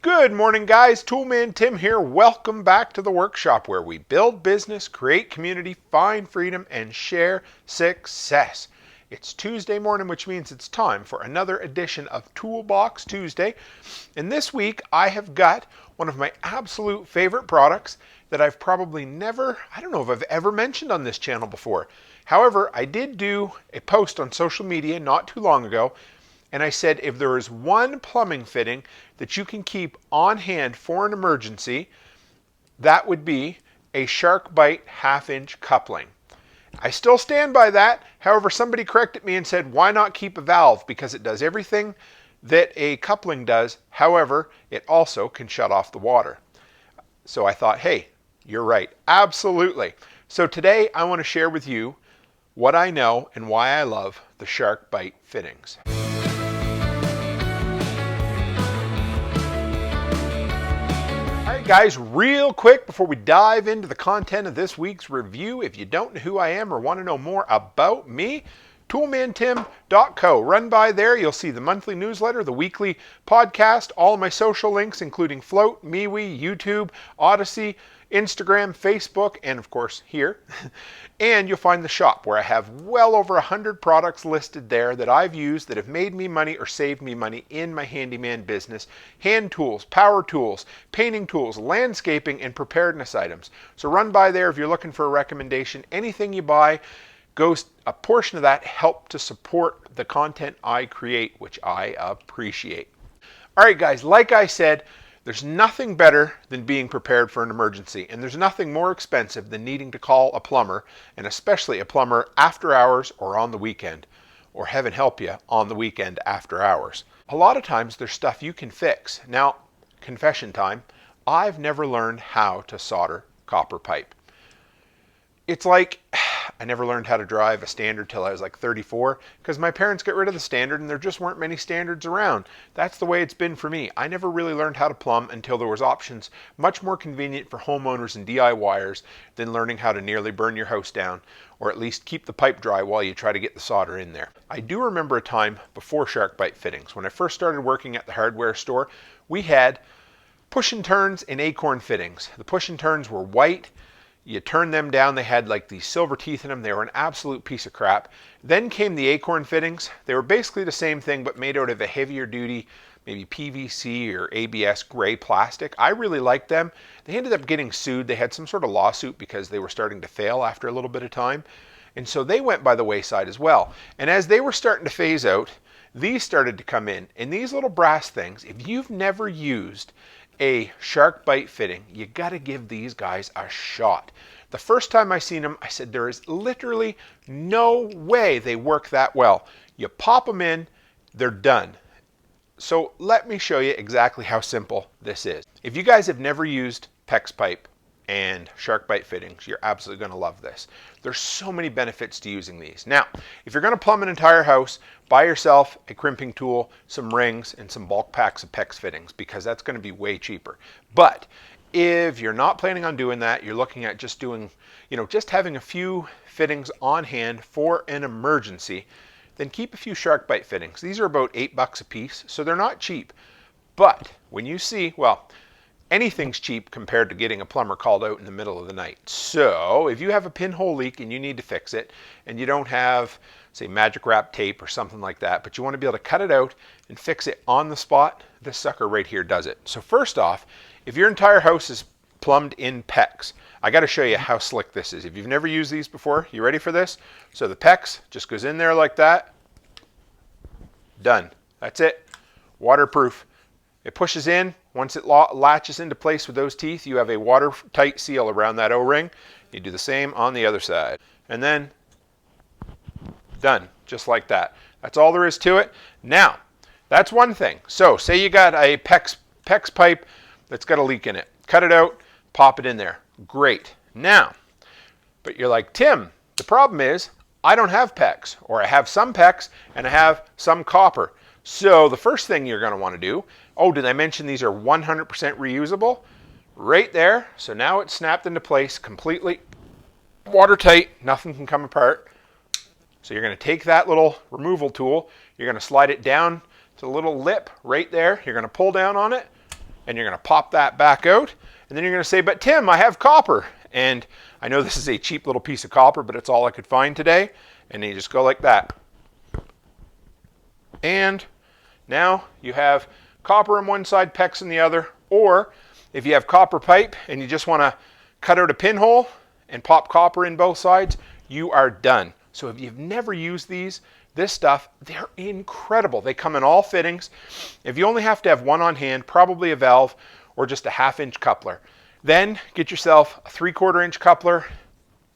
Good morning, guys. Toolman Tim here. Welcome back to the workshop where we build business, create community, find freedom, and share success. It's Tuesday morning, which means it's time for another edition of Toolbox Tuesday. And this week I have got one of my absolute favorite products that I've probably never, I don't know if I've ever mentioned on this channel before. However, I did do a post on social media not too long ago, and I said if there is one plumbing fitting that you can keep on hand for an emergency, that would be a SharkBite 1/2-inch coupling. I still stand by that. However, somebody corrected me and said, why not keep a valve? Because it does everything that a coupling does. However, it also can shut off the water. So I thought, hey, you're right. Absolutely. So today I want to share with you what I know and why I love the SharkBite fittings. Guys, real quick before we dive into the content of this week's review, if you don't know who I am or want to know more about me, toolmantim.co. Run by there, you'll see the monthly newsletter, the weekly podcast, all of my social links including Float, MeWe, YouTube, Odyssey, Instagram, Facebook, and of course here. And you'll find the shop where I have well over 100 products listed there that I've used that have made me money or saved me money in my handyman business. Hand tools, power tools, painting tools, landscaping, and preparedness items. So run by there if you're looking for a recommendation. Anything you buy goes, a portion of that help to support the content I create, which I appreciate. All right, guys, like I said, there's nothing better than being prepared for an emergency, and there's nothing more expensive than needing to call a plumber, and especially a plumber after hours or on the weekend, or heaven help you, on the weekend after hours. A lot of times there's stuff you can fix. Now, confession time, I've never learned how to solder copper pipe. It's like I never learned how to drive a standard till I was like 34 because my parents got rid of the standard and there just weren't many standards around. That's the way it's been for me. I never really learned how to plumb until there was options much more convenient for homeowners and DIYers than learning how to nearly burn your house down or at least keep the pipe dry while you try to get the solder in there. I do remember a time before SharkBite fittings. When I first started working at the hardware store, we had push and turns and acorn fittings. The push and turns were white. You turn them down, they had like these silver teeth in them. They were an absolute piece of crap. Then came the acorn fittings. They were basically the same thing, but made out of a heavier duty, maybe PVC or ABS gray plastic. I really liked them. They ended up getting sued. They had some sort of lawsuit because they were starting to fail after a little bit of time. And so they went by the wayside as well. And as they were starting to phase out, these started to come in. And these little brass things, if you've never used a SharkBite fitting, you got to give these guys a shot. The first time I seen them, I said there is literally no way they work that well. You pop them in, they're done. So let me show you exactly how simple this is. If you guys have never used PEX pipe and SharkBite fittings, you're absolutely going to love this. There's so many benefits to using these. Now, if you're going to plumb an entire house, buy yourself a crimping tool, some rings, and some bulk packs of PEX fittings because that's going to be way cheaper. But if you're not planning on doing that, you're looking at just doing, just having a few fittings on hand for an emergency, then keep a few SharkBite fittings. These are about $8 a piece, so they're not cheap. But when you see, well, anything's cheap compared to getting a plumber called out in the middle of the night. So if you have a pinhole leak and you need to fix it and you don't have, say, magic wrap tape or something like that, but you want to be able to cut it out and fix it on the spot, this sucker right here does it. So first off, if your entire house is plumbed in PEX, I got to show you how slick this is. If you've never used these before, you ready for this? So the PEX just goes in there like that. Done. That's it. Waterproof. It pushes in. Once it latches into place with those teeth, you have a watertight seal around that O-ring. You do the same on the other side. And then, done. Just like that. That's all there is to it. Now, that's one thing. So, say you got a PEX pipe that's got a leak in it. Cut it out, pop it in there. Great. Now, but you're like, Tim, the problem is I don't have PEX, or I have some PEX and I have some copper. So the first thing you're going to want to do, oh, did I mention these are 100% reusable? Right there. So now it's snapped into place completely watertight. Nothing can come apart. So you're going to take that little removal tool. You're going to slide it down to the little lip right there. You're going to pull down on it. and you're going to pop that back out, and then you're going to say, but Tim, I have copper. And I know this is a cheap little piece of copper, but it's all I could find today. And then you just go like that. And now you have copper on one side, PEX on the other. Or if you have copper pipe and you just want to cut out a pinhole and pop copper in both sides, you are done. So if you've never used these, this stuff, they're incredible. They come in all fittings. If you only have to have one on hand, probably a valve or just a 1/2 inch coupler. Then get yourself a 3/4 inch coupler,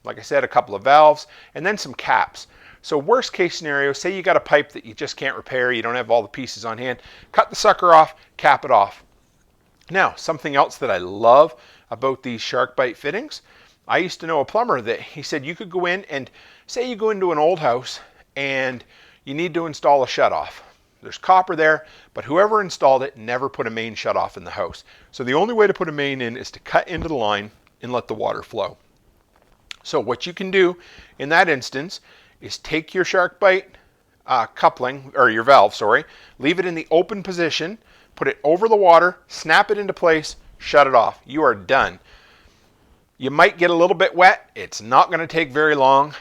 like I said, a couple of valves, and then some caps. So worst case scenario, say you got a pipe that you just can't repair, you don't have all the pieces on hand, cut the sucker off, cap it off. Now, something else that I love about these SharkBite fittings, I used to know a plumber that he said you could go in and say you go into an old house and you need to install a shutoff. There's copper there, but whoever installed it never put a main shutoff in the house. So the only way to put a main in is to cut into the line and let the water flow. So what you can do in that instance is take your SharkBite coupling, or your valve, sorry, leave it in the open position, put it over the water, snap it into place, shut it off. You are done. You might get a little bit wet. It's not going to take very long.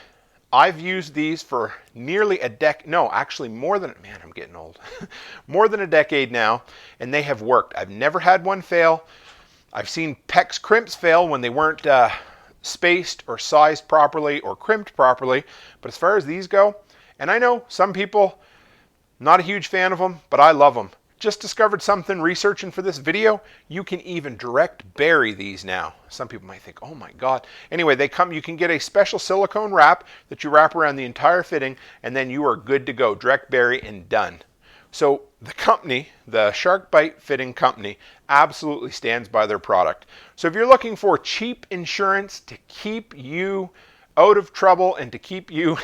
I've used these for nearly a decade, no, actually more than, man, I'm getting old. More than a decade now, and they have worked. I've never had one fail. I've seen PEX crimps fail when they weren't spaced or sized properly or crimped properly, but as far as these go, and I know some people, not a huge fan of them, but I love them. Just discovered something researching for this video. You can even direct bury these now. Some people might think, oh my God. Anyway, they come, you can get a special silicone wrap that you wrap around the entire fitting, and then you are good to go. Direct bury and done. So the company, the SharkBite fitting company, absolutely stands by their product. So if you're looking for cheap insurance to keep you out of trouble and to keep you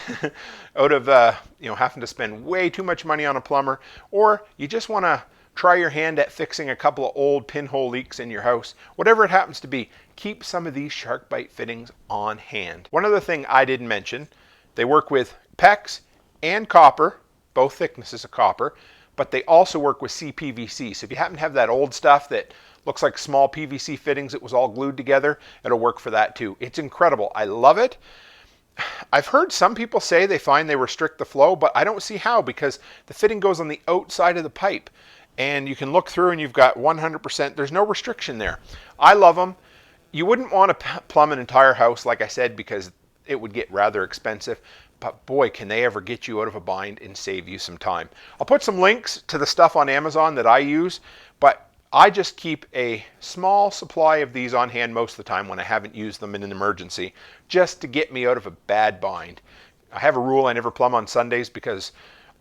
out of having to spend way too much money on a plumber, or you just want to try your hand at fixing a couple of old pinhole leaks in your house, whatever it happens to be, keep some of these SharkBite fittings on hand. One other thing I didn't mention, they work with PEX and copper, both thicknesses of copper, but they also work with CPVC. So if you happen to have that old stuff that looks like small PVC fittings that was all glued together, it'll work for that too. It's incredible. I love it. I've heard some people say they find they restrict the flow, but I don't see how, because the fitting goes on the outside of the pipe and you can look through and you've got 100%, there's no restriction there. I love them. You wouldn't want to plumb an entire house, like I said, because it would get rather expensive. But boy, can they ever get you out of a bind and save you some time. I'll put some links to the stuff on Amazon that I use, but I just keep a small supply of these on hand most of the time when I haven't used them in an emergency, just to get me out of a bad bind. I have a rule, I never plumb on Sundays, because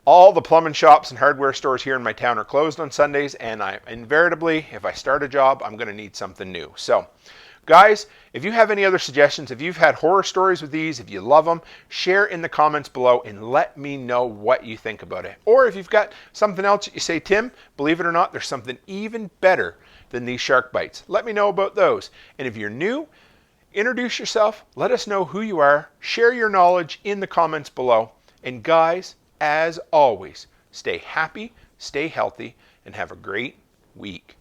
all the plumbing shops and hardware stores here in my town are closed on Sundays, and I invariably, if I start a job, I'm going to need something new. So guys, if you have any other suggestions, if you've had horror stories with these, if you love them, share in the comments below and let me know what you think about it. Or if you've got something else that you say, Tim, believe it or not, there's something even better than these SharkBites. Let me know about those. And if you're new, introduce yourself, let us know who you are, share your knowledge in the comments below. And guys, as always, stay happy, stay healthy, and have a great week.